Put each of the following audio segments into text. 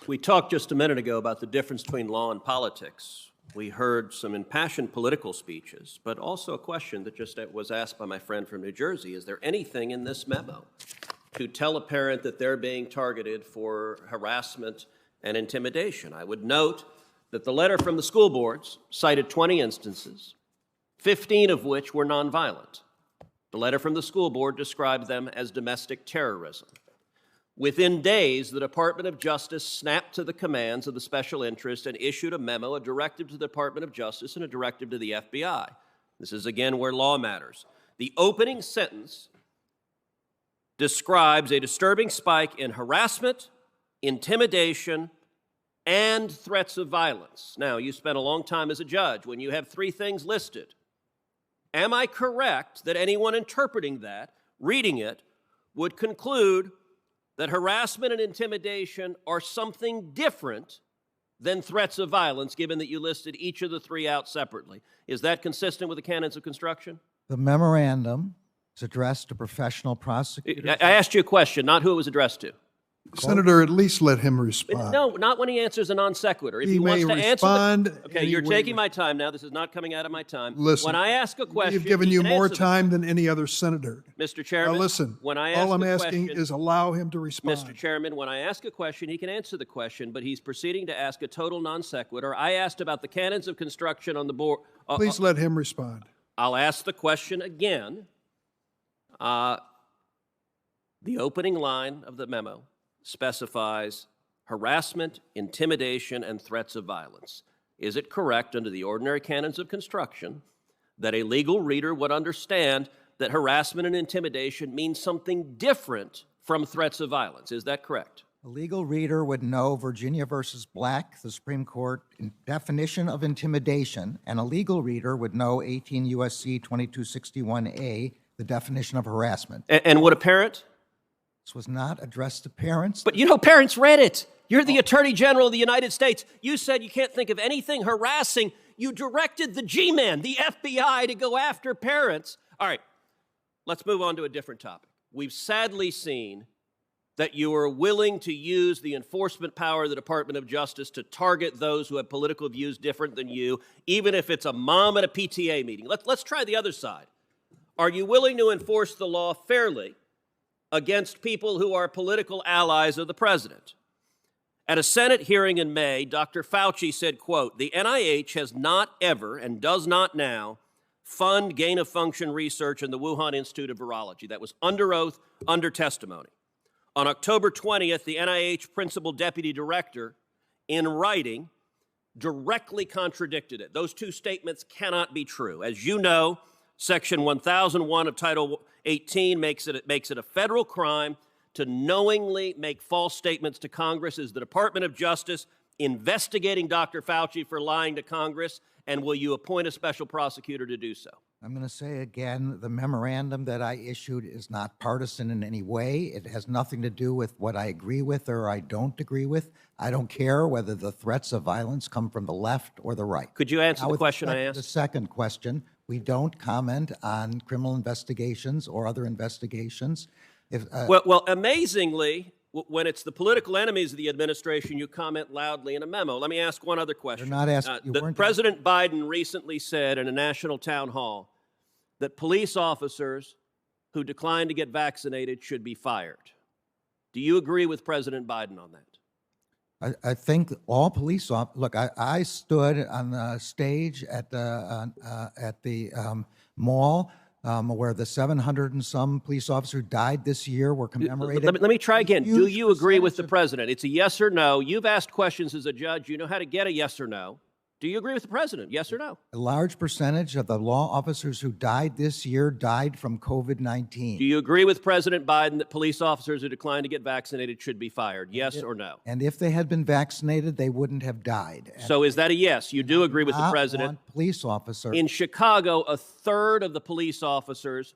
We talked just a minute ago about the difference between law and politics. We heard some impassioned political speeches, but also a question that just was asked by my friend from New Jersey. Is there anything in this memo to tell a parent that they're being targeted for harassment and intimidation? I would note that the letter from the school boards cited 20 instances, 15 of which were nonviolent. The letter from the school board described them as domestic terrorism. Within days, the Department of Justice snapped to the commands of the special interest and issued a memo, a directive to the Department of Justice and a directive to the FBI. This is, again, where law matters. The opening sentence describes a disturbing spike in harassment, intimidation, and threats of violence. Now, you spent a long time as a judge when you have three things listed. Am I correct that anyone interpreting that, reading it, would conclude that harassment and intimidation are something different than threats of violence, given that you listed each of the three out separately? Is that consistent with the canons of construction? The memorandum is addressed to professional prosecutors. I asked you a question, not who it was addressed to. Senator, at least let him respond. No, not when he answers a non sequitur. If he wants may to respond. answer okay, you're taking my time now. This is not coming out of my time. Listen, when I ask a question, we've given you more time than any other senator. Mr. Chairman, now listen, when I all ask I'm a asking question, is allow him to respond. Mr. Chairman, when I ask a question, he can answer the question, but he's proceeding to ask a total non sequitur. I asked about the canons of construction on the board. Please let him respond. I'll ask the question again. The opening line of the memo specifies harassment, intimidation, and threats of violence. Is it correct under the ordinary canons of construction that a legal reader would understand that harassment and intimidation means something different from threats of violence? Is that correct? A legal reader would know Virginia versus Black, the Supreme Court definition of intimidation, and a legal reader would know 18 U.S.C. 2261A, the definition of harassment. And would a parent? This was not addressed to parents. But you know, parents read it. You're the Attorney General of the United States. You said you can't think of anything harassing. You directed the G-Man, the FBI, to go after parents. All right, let's move on to a different topic. We've sadly seen that you are willing to use the enforcement power of the Department of Justice to target those who have political views different than you, even if it's a mom at a PTA meeting. Let's try the other side. Are you willing to enforce the law fairly against people who are political allies of the president? At a Senate hearing in May, Dr. Fauci said, quote, "The NIH has not ever and does not now fund gain-of-function research in the Wuhan Institute of Virology." That was under oath, under testimony. On October 20th, the NIH principal deputy director, in writing, directly contradicted it. Those two statements cannot be true. As you know, Section 1001 of Title 18 makes it a federal crime to knowingly make false statements to Congress. Is the Department of Justice investigating Dr. Fauci for lying to Congress, and will you appoint a special prosecutor to do so? I'm going to say again, the memorandum that I issued is not partisan in any way. It has nothing to do with what I agree with or I don't agree with. I don't care whether the threats of violence come from the left or the right. Could you answer the question I asked? The second question, we don't comment on criminal investigations or other investigations. Well, amazingly, when it's the political enemies of the administration, you comment loudly in a memo. Let me ask one other question. You're not asking. President Biden recently said in a national town hall that police officers who decline to get vaccinated should be fired. Do you agree with President Biden on that? I think all police officers, look, I stood on the stage at the mall where the 700 and some police officers who died this year were commemorated. Let me try again. Do you agree with the president? It's a yes or no. You've asked questions as a judge. You know how to get a yes or no. Do you agree with the president? Yes or no? A large percentage of the law officers who died this year died from COVID-19. Do you agree with President Biden that police officers who decline to get vaccinated should be fired? Yes or no? And if they had been vaccinated, they wouldn't have died. So is that a yes? You do agree with the president? Police officer. In Chicago, a third of the police officers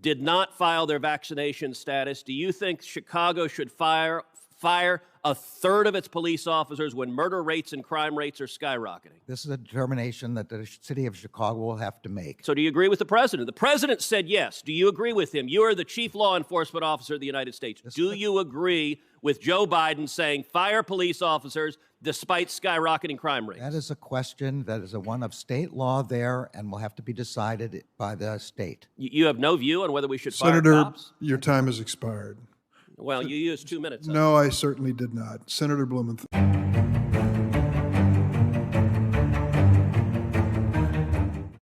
did not file their vaccination status. Do you think Chicago should fire fire a third of its police officers when murder rates and crime rates are skyrocketing? This is a determination that the city of Chicago will have to make. So do you agree with the president? The president said yes. Do you agree with him? You are the chief law enforcement officer of the United States. Do you agree with Joe Biden saying fire police officers despite skyrocketing crime rates? That is a question that is one of state law there and will have to be decided by the state. You have no view on whether we should fire Senator, cops? your time has expired. Well, you used 2 minutes. No, I certainly did not. Senator Blumenthal.